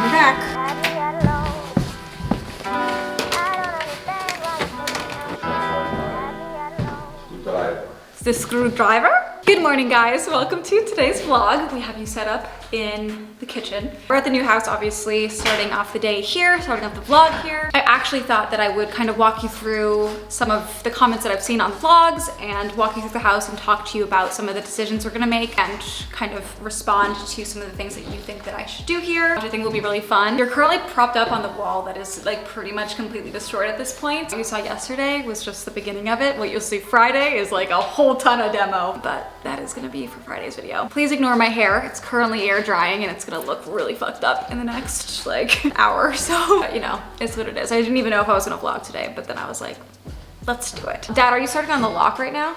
we're back. It's the screwdriver. Good morning, guys. Welcome to today's vlog. We have you set up in the kitchen. We're at the new house, obviously, starting off the day here, starting off the vlog here. I actually thought that I would kind of walk you through some of the comments that I've seen on vlogs and walk you through the house and talk to you about some of the decisions we're gonna make and kind of respond to some of the things that you think that I should do here, which I think will be really fun. You're currently propped up on the wall that is like pretty much completely destroyed at this point. What you saw yesterday was just the beginning of it. What you'll see Friday is like a whole ton of demo, but that is gonna be for Friday's video. Please ignore my hair. It's currently air drying and it's gonna look really fucked up in the next like hour or so. But, you know, it's what it is. I didn't even know if I was gonna vlog today, but then I was like, let's do it. Dad, are you starting on the lock right now?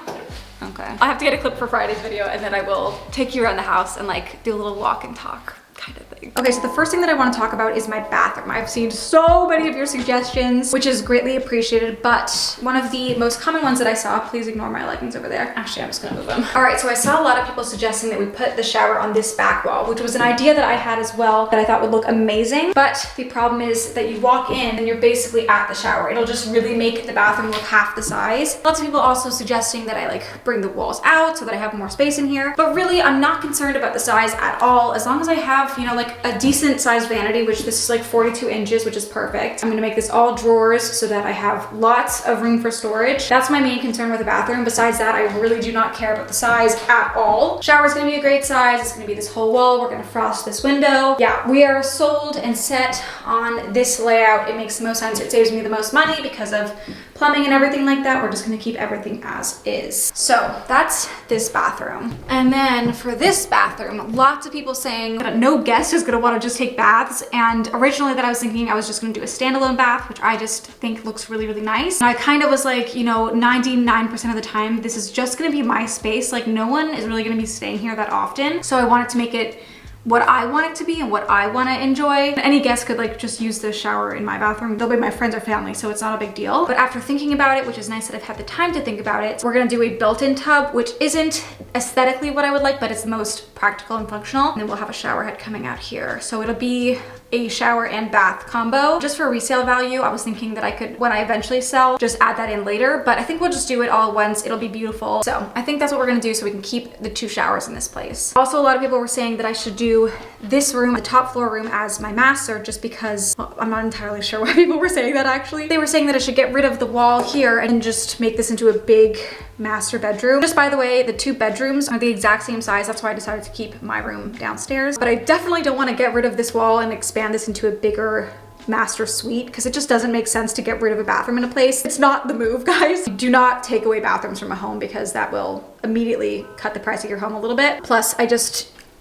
Okay. I have to get a clip for Friday's video and then I will take you around the house and like do a little walk and talk kind of thing. Okay, so the first thing that I want to talk about is my bathroom. I've seen so many of your suggestions, which is greatly appreciated, but one of the most common ones that I saw, please ignore my leggings over there. Actually, I'm just gonna move them. All right, so I saw a lot of people suggesting that we put the shower on this back wall, which was an idea that I had as well that I thought would look amazing. But the problem is that you walk in and you're basically at the shower. It'll just really make the bathroom look half the size. Lots of people also suggesting that I like bring the walls out so that I have more space in here. But really, I'm not concerned about the size at all. As long as I have, you know, like a decent sized vanity, which this is like 42 inches, which is perfect. I'm gonna make this all drawers so that I have lots of room for storage. That's my main concern with the bathroom. Besides that, I really do not care about the size at all. Shower's gonna be a great size. It's gonna be this whole wall. We're gonna frost this window. Yeah, we are sold and set on this layout. It makes the most sense. It saves me the most money because of plumbing and everything like that. We're just gonna keep everything as is. So that's this bathroom. And then for this bathroom, lots of people saying that no guest is gonna wanna just take baths. And originally that I was thinking I was just gonna do a standalone bath, which I just think looks really, really nice. And I kind of was like, you know, 99% of the time, this is just gonna be my space. Like no one is really gonna be staying here that often. So I wanted to make it what I want it to be and what I want to enjoy. Any guest could like just use the shower in my bathroom. They'll be my friends or family, so it's not a big deal. But after thinking about it, which is nice that I've had the time to think about it, we're gonna do a built-in tub, which isn't aesthetically what I would like, but it's the most practical and functional. And then we'll have a shower head coming out here. So it'll be a shower and bath combo. Just for resale value, I was thinking that I could, when I eventually sell, just add that in later, but I think we'll just do it all at once. It'll be beautiful. So I think that's what we're gonna do so we can keep the 2 showers in this place. Also, a lot of people were saying that I should do this room, the top floor room, as my master, just because, well, I'm not entirely sure why people were saying that actually. They were saying that I should get rid of the wall here and just make this into a big master bedroom. Just by the way, the 2 bedrooms are the exact same size. That's why I decided to keep my room downstairs. But I definitely don't want to get rid of this wall and expand this into a bigger master suite because it just doesn't make sense to get rid of a bathroom in a place. It's not the move, guys. Do not take away bathrooms from a home because that will immediately cut the price of your home a little bit. Plus,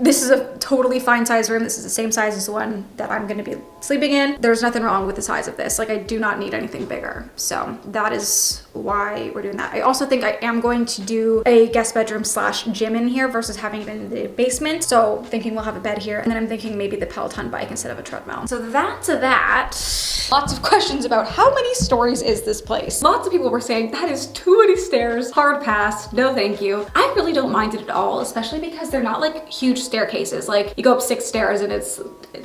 this is a totally fine size room. This is the same size as the one that I'm gonna be sleeping in. There's nothing wrong with the size of this. Like, I do not need anything bigger. So that is why we're doing that. I also think I am going to do a guest bedroom / gym in here versus having it in the basement. So thinking we'll have a bed here. And then I'm thinking maybe the Peloton bike instead of a treadmill. So that's that. Lots of questions about how many stories is this place? Lots of people were saying that is too many stairs. Hard pass. No, thank you. I really don't mind it at all, especially because they're not like huge staircases. Like you go up 6 stairs and it's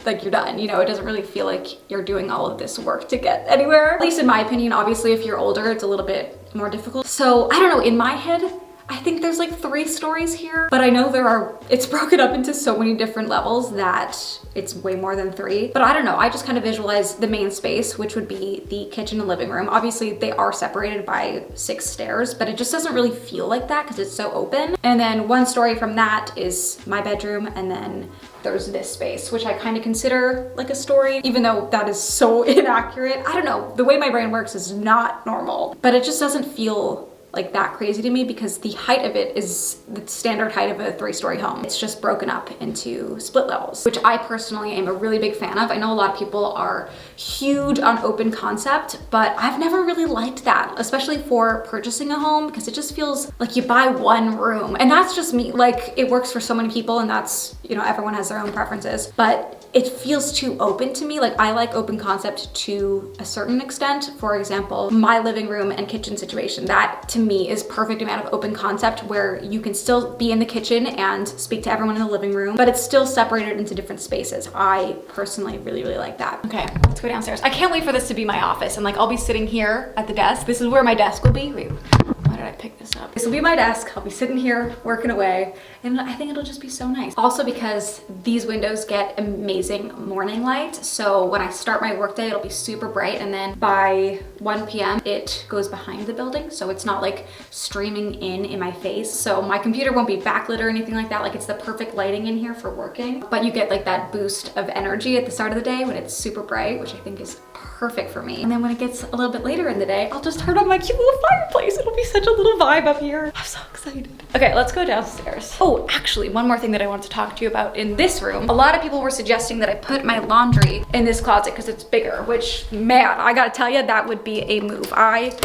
like you're done. You know, it doesn't really feel like you're doing all of this work to get anywhere. At least in my opinion. Obviously, if you're older, it's a little bit more difficult. So I don't know, in my head, I think there's like 3 stories here, but I know it's broken up into so many different levels that it's way more than 3. But I don't know, I just kind of visualize the main space, which would be the kitchen and living room. Obviously they are separated by 6 stairs, but it just doesn't really feel like that because it's so open. And then 1 story from that is my bedroom, and then there's this space, which I kind of consider like a story, even though that is so inaccurate. I don't know, the way my brain works is not normal, but it just doesn't feel like that crazy to me because the height of it is the standard height of a 3-story home. It's just broken up into split levels, which I personally am a really big fan of. I know a lot of people are huge on open concept, but I've never really liked that, especially for purchasing a home, because it just feels like you buy 1 room. And that's just me. Like, it works for so many people, and that's, you know, everyone has their own preferences, but it feels too open to me. Like, I like open concept to a certain extent. For example, my living room and kitchen situation, that to me is perfect amount of open concept where you can still be in the kitchen and speak to everyone in the living room, but it's still separated into different spaces. I personally really like that. Okay, let's go downstairs. I can't wait for this to be my office, and like I'll be sitting here at the desk. This is where my desk will be. Wait, why did I pick this up? This will be my desk. I'll be sitting here working away, and I think it'll just be so nice. Also because these windows get amazing morning light, so when I start my workday, it'll be super bright, and then by 1 p.m. it goes behind the building, so it's not like streaming in my face. So my computer won't be backlit or anything like that. Like it's the perfect lighting in here for working, but you get like that boost of energy at the start of the day when it's super bright, which I think is perfect for me. And then when it gets a little bit later in the day, I'll just turn on my cute little fireplace. It'll be such a little vibe up here. I'm so excited. Okay, let's go downstairs. Oh, actually, one more thing that I wanted to talk to you about in this room. A lot of people were suggesting that I put my laundry in this closet because it's bigger, which, man, I gotta tell you, that would be a move. I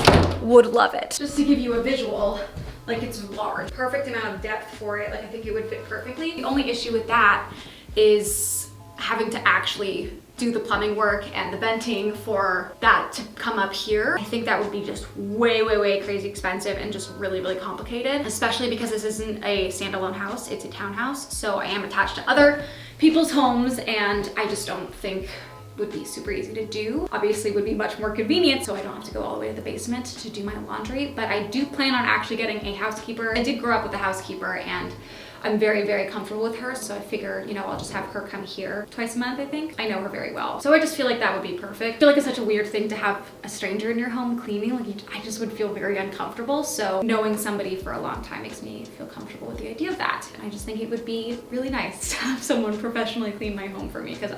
would love it. Just to give you a visual, like it's large. Perfect amount of depth for it. Like I think it would fit perfectly. The only issue with that is having to actually do the plumbing work and the venting for that to come up here. I think that would be just way crazy expensive and just really complicated, especially because this isn't a standalone house, it's a townhouse. So I am attached to other people's homes, and I just don't think would be super easy to do. Obviously would be much more convenient, so I don't have to go all the way to the basement to do my laundry, but I do plan on actually getting a housekeeper. I did grow up with a housekeeper, and I'm very comfortable with her, so I figure, you know, I'll just have her come here twice a month, I think. I know her very well. So I just feel like that would be perfect. I feel like it's such a weird thing to have a stranger in your home cleaning. Like I just would feel very uncomfortable. So knowing somebody for a long time makes me feel comfortable with the idea of that. And I just think it would be really nice to have someone professionally clean my home for me, because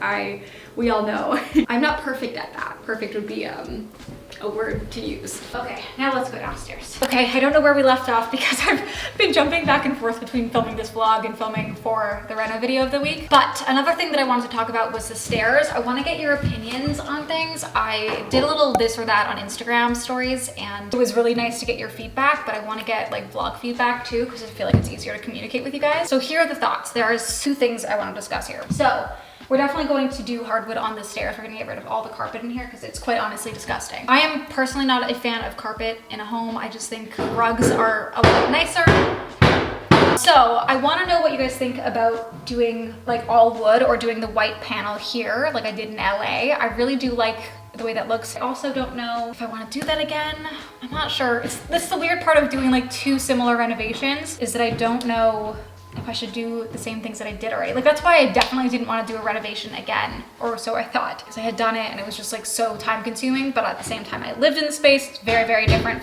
we all know I'm not perfect at that. Perfect would be a word to use. Okay, now let's go downstairs. Okay, I don't know where we left off because I've been jumping back and forth between filming this vlog and filming for the reno video of the week. But another thing that I wanted to talk about was the stairs. I want to get your opinions on things. I did a little this or that on Instagram stories, and it was really nice to get your feedback, but I want to get like vlog feedback too, because I feel like it's easier to communicate with you guys. So here are the thoughts. There's 2 things I want to discuss here. So we're definitely going to do hardwood on the stairs. We're gonna get rid of all the carpet in here because it's quite honestly disgusting. I am personally not a fan of carpet in a home. I just think rugs are a lot nicer. So I wanna know what you guys think about doing like all wood or doing the white panel here like I did in LA. I really do like the way that looks. I also don't know if I want to do that again. I'm not sure. This is the weird part of doing like 2 similar renovations, is that I don't know if I should do the same things that I did already. Like that's why I definitely didn't want to do a renovation again, or so I thought, because I had done it and it was just like so time consuming, but at the same time I lived in the space. It's very different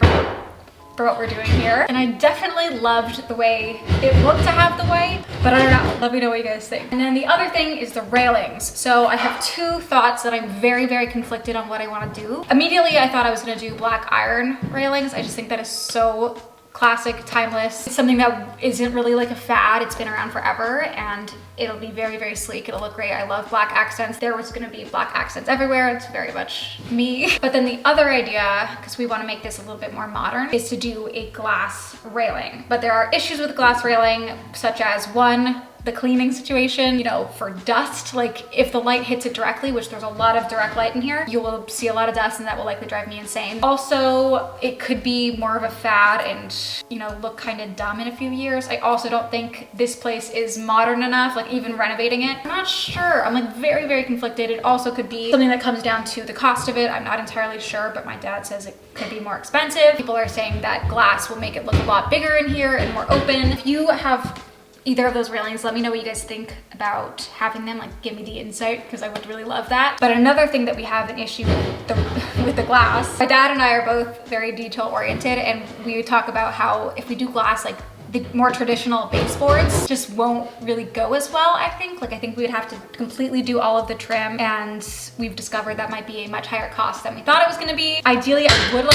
for what we're doing here. And I definitely loved the way it looked to have the white, but I don't know, let me know what you guys think. And then the other thing is the railings. So I have 2 thoughts that I'm very conflicted on what I want to do. Immediately I thought I was gonna do black iron railings. I just think that is so classic, timeless. It's something that isn't really like a fad. It's been around forever, and it'll be very sleek. It'll look great. I love black accents. There was gonna be black accents everywhere. It's very much me. But then the other idea, because we want to make this a little bit more modern, is to do a glass railing. But there are issues with glass railing, such as 1, the cleaning situation, you know, for dust. Like if the light hits it directly, which there's a lot of direct light in here, you will see a lot of dust, and that will likely drive me insane. Also, it could be more of a fad and, you know, look kind of dumb in a few years. I also don't think this place is modern enough, like even renovating it. I'm not sure. I'm like very conflicted. It also could be something that comes down to the cost of it. I'm not entirely sure, but my dad says it could be more expensive. People are saying that glass will make it look a lot bigger in here and more open. If you have either of those railings, let me know what you guys think about having them. Like give me the insight, because I would really love that. But another thing that we have an issue with the glass, my dad and I are both very detail oriented, and we talk about how if we do glass, like the more traditional baseboards just won't really go as well, I think. Like I think we would have to completely do all of the trim, and we've discovered that might be a much higher cost than we thought it was gonna be. Ideally, I would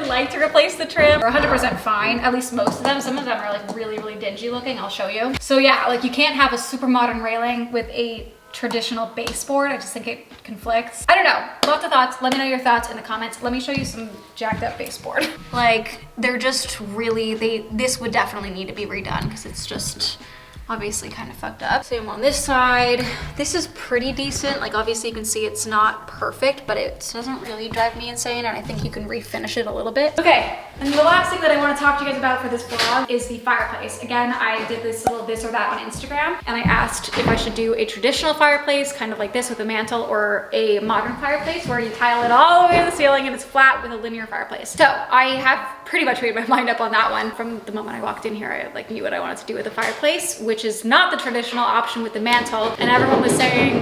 like to replace the trim. They're 100% fine, at least most of them. Some of them are like really dingy looking. I'll show you. So yeah, like you can't have a super modern railing with a traditional baseboard. I just think it conflicts. I don't know, lots of thoughts. Let me know your thoughts in the comments. Let me show you some jacked up baseboard. Like they're just really, this would definitely need to be redone because it's just obviously kind of fucked up. Same on this side. This is pretty decent. Like obviously you can see it's not perfect, but it doesn't really drive me insane, and I think you can refinish it a little bit. Okay, and the last thing that I want to talk to you guys about for this vlog is the fireplace. Again, I did this little this or that on Instagram, and I asked if I should do a traditional fireplace, kind of like this with a mantle, or a modern fireplace where you tile it all the way to the ceiling and it's flat with a linear fireplace. So I have pretty much made my mind up on that one. From the moment I walked in here, I like knew what I wanted to do with the fireplace, which is not the traditional option with the mantle. And everyone was saying,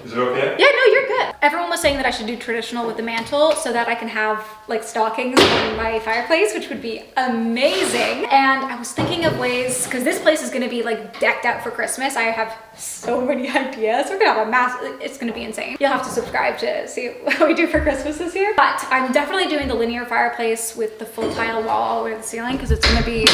is it okay? Yeah, no, you're good. Everyone was saying that I should do traditional with the mantle so that I can have like stockings on my fireplace, which would be amazing. And I was thinking of ways, because this place is gonna be like decked out for Christmas. I have so many ideas. We're gonna have a massive, it's gonna be insane. You'll have to subscribe to see what we do for Christmas this year. But I'm definitely doing the linear fireplace with the full tile wall all the way to the ceiling, because it's gonna be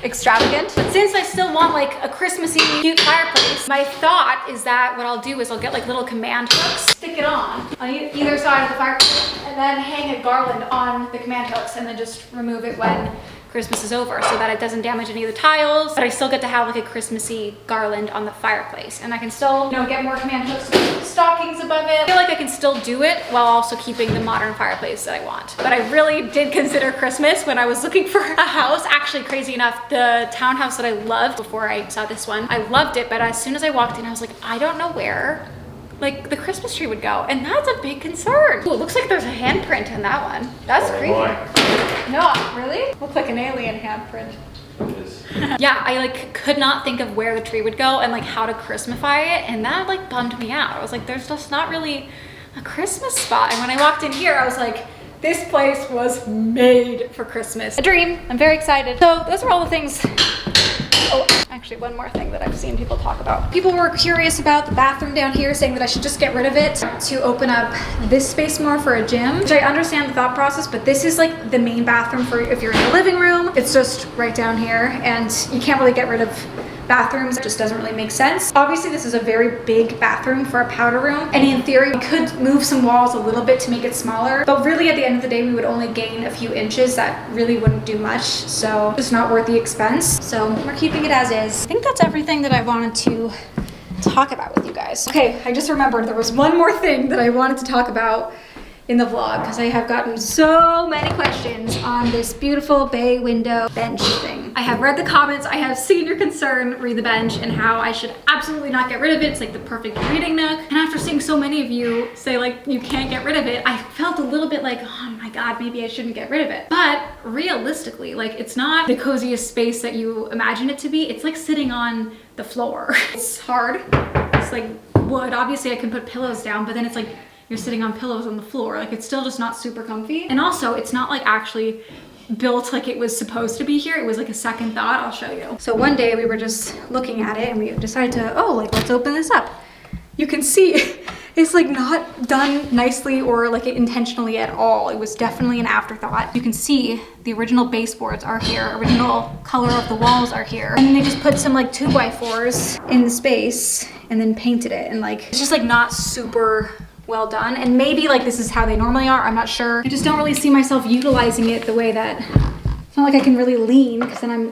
extravagant. But since I still want like a Christmassy cute fireplace, my thought is that what I'll do is I'll get like little command hooks, stick it on either side of the fireplace, and then hang a garland on the command hooks, and then just remove it when Christmas is over so that it doesn't damage any of the tiles, but I still get to have like a Christmassy garland on the fireplace, and I can still, you know, get more command hooks with stockings above it. I feel like I can still do it while also keeping the modern fireplace that I want. But I really did consider Christmas when I was looking for a house. Actually, crazy enough, the townhouse that I loved before I saw this one, I loved it, but as soon as I walked in, I was like, I don't know where like the Christmas tree would go, and that's a big concern. Ooh, it looks like there's a handprint in that one. That's creepy. No, really? Looks like an alien handprint. It is. Yeah, I like could not think of where the tree would go and like how to Christmify it, and that like bummed me out. I was like, there's just not really a Christmas spot. And when I walked in here, I was like, this place was made for Christmas. A dream. I'm very excited. So those are all the things. Oh, actually one more thing that I've seen people talk about. People were curious about the bathroom down here, saying that I should just get rid of it to open up this space more for a gym, which I understand the thought process, but this is like the main bathroom for if you're in the living room. It's just right down here, and you can't really get rid of bathrooms. It just doesn't really make sense. Obviously, this is a very big bathroom for a powder room, and in theory, we could move some walls a little bit to make it smaller, but really at the end of the day, we would only gain a few inches. That really wouldn't do much, so it's not worth the expense. So we're keeping it as is. I think that's everything that I wanted to talk about with you guys. Okay, I just remembered there was one more thing that I wanted to talk about in the vlog, because I have gotten so many questions on this beautiful bay window bench thing. I have read the comments, I have seen your concern re the bench and how I should absolutely not get rid of it. It's like the perfect reading nook. And after seeing so many of you say like you can't get rid of it, I felt a little bit like, oh my god, maybe I shouldn't get rid of it. But realistically, like it's not the coziest space that you imagine it to be. It's like sitting on the floor. It's hard. It's like wood. Obviously I can put pillows down, but then it's like you're sitting on pillows on the floor. Like it's still just not super comfy. And also it's not like actually built like it was supposed to be here. It was like a second thought. I'll show you. So one day we were just looking at it and we decided to, oh, like let's open this up. You can see it's like not done nicely or like intentionally at all. It was definitely an afterthought. You can see the original baseboards are here. Original color of the walls are here. And then they just put some like 2x4s in the space and then painted it. And like, it's just like not super well done, and maybe like this is how they normally are, I'm not sure. I just don't really see myself utilizing it the way that, it's not like I can really lean, because then I'm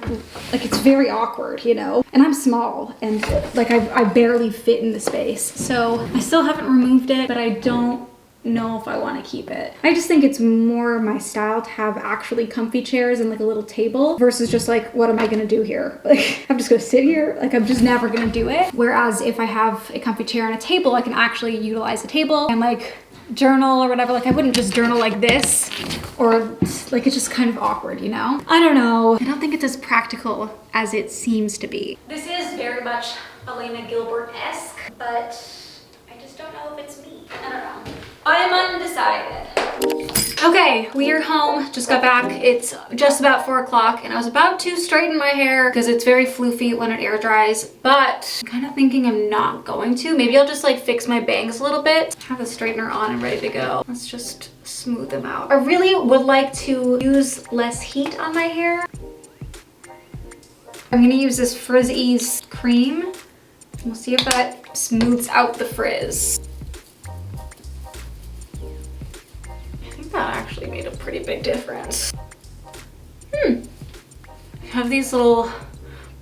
like, it's very awkward, you know, and I'm small and like I barely fit in the space. So I still haven't removed it, but I don't know if I want to keep it. I just think it's more my style to have actually comfy chairs and like a little table versus just like, what am I gonna do here? Like I'm just gonna sit here, like I'm just never gonna do it. Whereas if I have a comfy chair and a table, I can actually utilize the table and like journal or whatever. Like I wouldn't just journal like this, or like it's just kind of awkward, you know? I don't know. I don't think it's as practical as it seems to be. This is very much Elena Gilbert-esque, but I just don't know if it's me. I don't know. I'm undecided. Okay, we are home, just got back. It's just about 4 o'clock and I was about to straighten my hair because it's very floofy when it air dries, but I'm kind of thinking I'm not going to. Maybe I'll just like fix my bangs a little bit. Have the straightener on and ready to go. Let's just smooth them out. I really would like to use less heat on my hair. I'm gonna use this Frizz Ease cream. We'll see if that smooths out the frizz. That actually made a pretty big difference. I have these little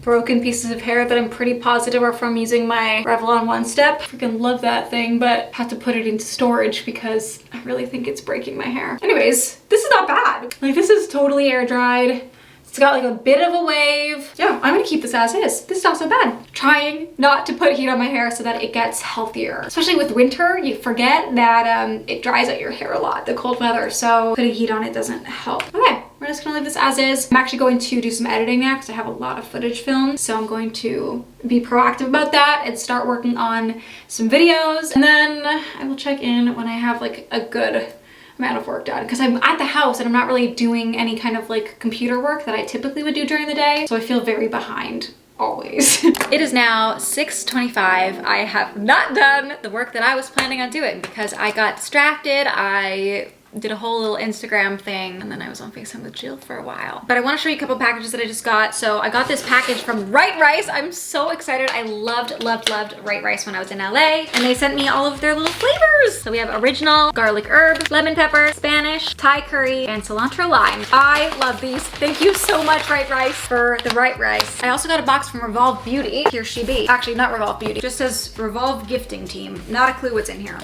broken pieces of hair that I'm pretty positive are from using my Revlon One Step. Freaking love that thing, but had to put it into storage because I really think it's breaking my hair. Anyways, this is not bad. Like, this is totally air dried. It's got like a bit of a wave. Yeah, I'm gonna keep this as is. This is not so bad. Trying not to put heat on my hair so that it gets healthier. Especially with winter, you forget that it dries out your hair a lot, the cold weather. So putting heat on it doesn't help. Okay, we're just gonna leave this as is. I'm actually going to do some editing now because I have a lot of footage filmed. So I'm going to be proactive about that and start working on some videos. And then I will check in when I have like a good amount of work done, because I'm at the house and I'm not really doing any kind of like computer work that I typically would do during the day, so I feel very behind always. It is now 6:25. I have not done the work that I was planning on doing because I got distracted. I did a whole little Instagram thing and then I was on FaceTime with Jill for a while. But I want to show you a couple packages that I just got. So I got this package from Right Rice. I'm so excited. I loved Right Rice when I was in LA, and they sent me all of their little flavors. So we have original, garlic herb, lemon pepper, Spanish, Thai curry, and cilantro lime. I love these. Thank you so much, Right Rice, for the Right Rice. I also got a box from Revolve Beauty. Here she be. Actually, not Revolve Beauty. It just says Revolve Gifting Team. Not a clue what's in here.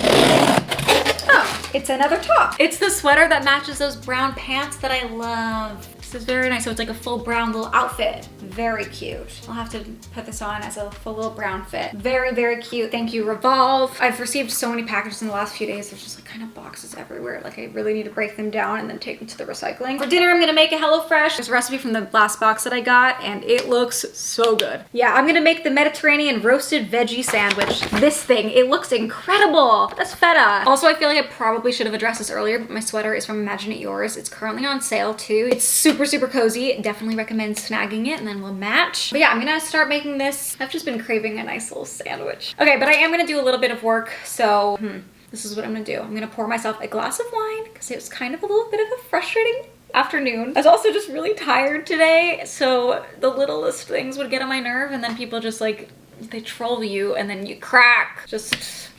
Oh, it's another top. It's the sweater that matches those brown pants that I love. This is very nice. So it's like a full brown little outfit. Very cute. I'll have to put this on as a full little brown fit. Very, very cute. Thank you, Revolve. I've received so many packages in the last few days. There's just like kind of boxes everywhere. Like I really need to break them down and then take them to the recycling. For dinner, I'm gonna make a HelloFresh. There's a recipe from the last box that I got and it looks so good. Yeah, I'm gonna make the Mediterranean roasted veggie sandwich. This thing, it looks incredible. That's feta. Also, I feel like I probably should have addressed this earlier, but my sweater is from Imagine It Yours. It's currently on sale too. It's super cozy. Definitely recommend snagging it and then we'll match. But yeah, I'm gonna start making this. I've just been craving a nice little sandwich. Okay, but I am gonna do a little bit of work, so this is what I'm gonna do. I'm gonna pour myself a glass of wine because it was kind of a little bit of a frustrating afternoon. I was also just really tired today, so the littlest things would get on my nerve and then people just like, they troll you and then you crack. Just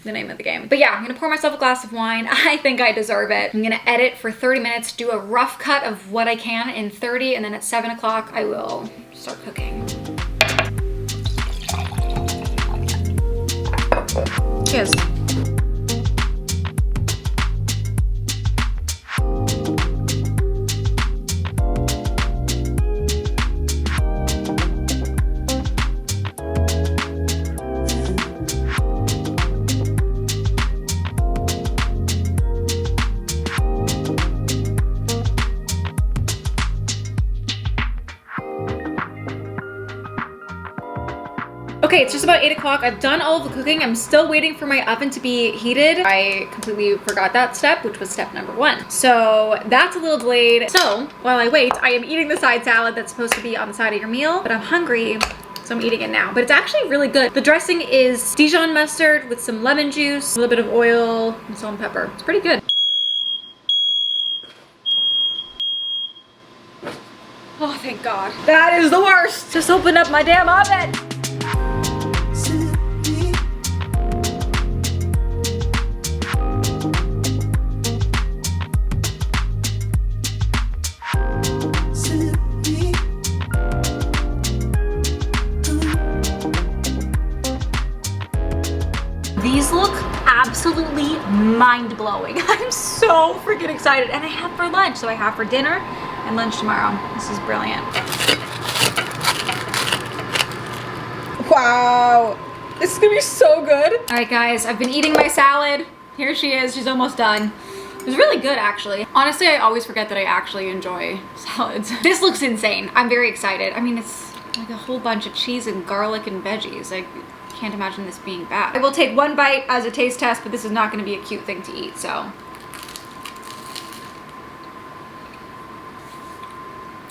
the name of the game. But yeah, I'm gonna pour myself a glass of wine. I think I deserve it. I'm gonna edit for 30 minutes, do a rough cut of what I can in 30, and then at 7 o'clock, I will start cooking. Cheers. Okay, it's just about 8 o'clock. I've done all of the cooking. I'm still waiting for my oven to be heated. I completely forgot that step, which was step number 1. So that's a little delayed. So while I wait, I am eating the side salad that's supposed to be on the side of your meal, but I'm hungry, so I'm eating it now. But it's actually really good. The dressing is Dijon mustard with some lemon juice, a little bit of oil, and salt and pepper. It's pretty good. Oh, thank God. That is the worst. Just opened up my damn oven. These look absolutely mind-blowing. I'm so freaking excited. And I have for lunch. So I have for dinner and lunch tomorrow. This is brilliant. Wow. This is gonna be so good. All right, guys, I've been eating my salad. Here she is, she's almost done. It was really good, actually. Honestly, I always forget that I actually enjoy salads. This looks insane. I'm very excited. I mean, it's like a whole bunch of cheese and garlic and veggies. Like, can't imagine this being bad. I will take one bite as a taste test, but this is not gonna be a cute thing to eat, so.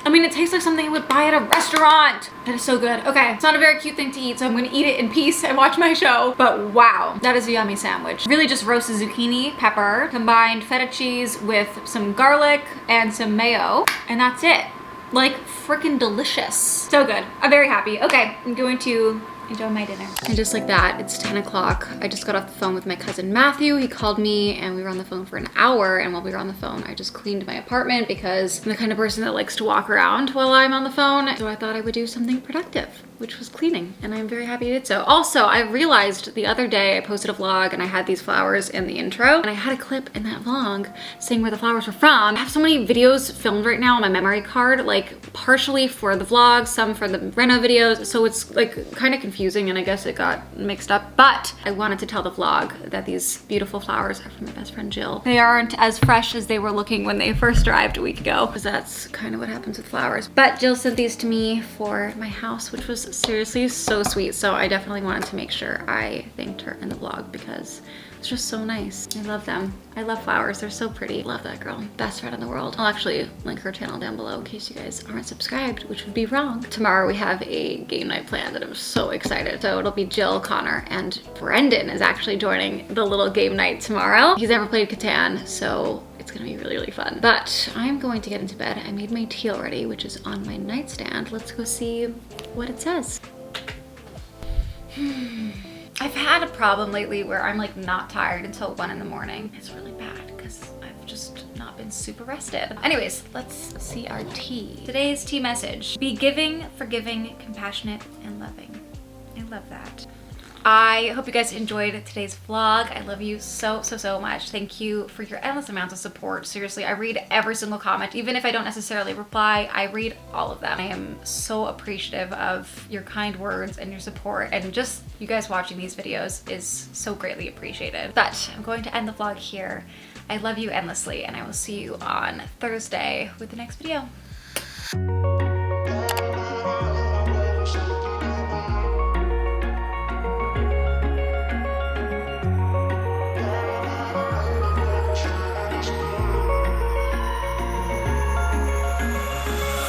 I mean, it tastes like something you would buy at a restaurant. That is so good. Okay, it's not a very cute thing to eat, so I'm gonna eat it in peace and watch my show. But wow, that is a yummy sandwich. Really just roasted zucchini, pepper, combined feta cheese with some garlic and some mayo, and that's it. Like, freaking delicious. So good. I'm very happy. Okay, I'm going to enjoying my dinner. And just like that, it's 10 o'clock. I just got off the phone with my cousin Matthew. He called me and we were on the phone for an hour. And while we were on the phone, I just cleaned my apartment because I'm the kind of person that likes to walk around while I'm on the phone. So I thought I would do something productive, which was cleaning. And I'm very happy I did so. Also, I realized the other day I posted a vlog and I had these flowers in the intro. And I had a clip in that vlog saying where the flowers were from. I have so many videos filmed right now on my memory card, like partially for the vlog, some for the reno videos. So it's like kind of confusing and I guess it got mixed up. But I wanted to tell the vlog that these beautiful flowers are from my best friend Jill. They aren't as fresh as they were looking when they first arrived a week ago, because that's kind of what happens with flowers. But Jill sent these to me for my house, which was seriously so sweet. So I definitely wanted to make sure I thanked her in the vlog because it's just so nice. I love them. I love flowers. They're so pretty. Love that girl. Best friend in the world. I'll actually link her channel down below in case you guys aren't subscribed, which would be wrong. Tomorrow we have a game night planned and I'm so excited. So it'll be Jill, Connor, and Brendan is actually joining the little game night tomorrow. He's never played Catan, so it's gonna be really, really fun. But I'm going to get into bed. I made my tea already, which is on my nightstand. Let's go see what it says. I've had a problem lately where I'm like not tired until 1 in the morning. It's really bad because I've just not been super rested. Anyways, let's see our tea. Today's tea message: be giving, forgiving, compassionate, and loving. I love that. I hope you guys enjoyed today's vlog. I love you so, so, so much. Thank you for your endless amounts of support. Seriously, I read every single comment. Even if I don't necessarily reply, I read all of them. I am so appreciative of your kind words and your support, and just you guys watching these videos is so greatly appreciated. But I'm going to end the vlog here. I love you endlessly, and I will see you on Thursday with the next video.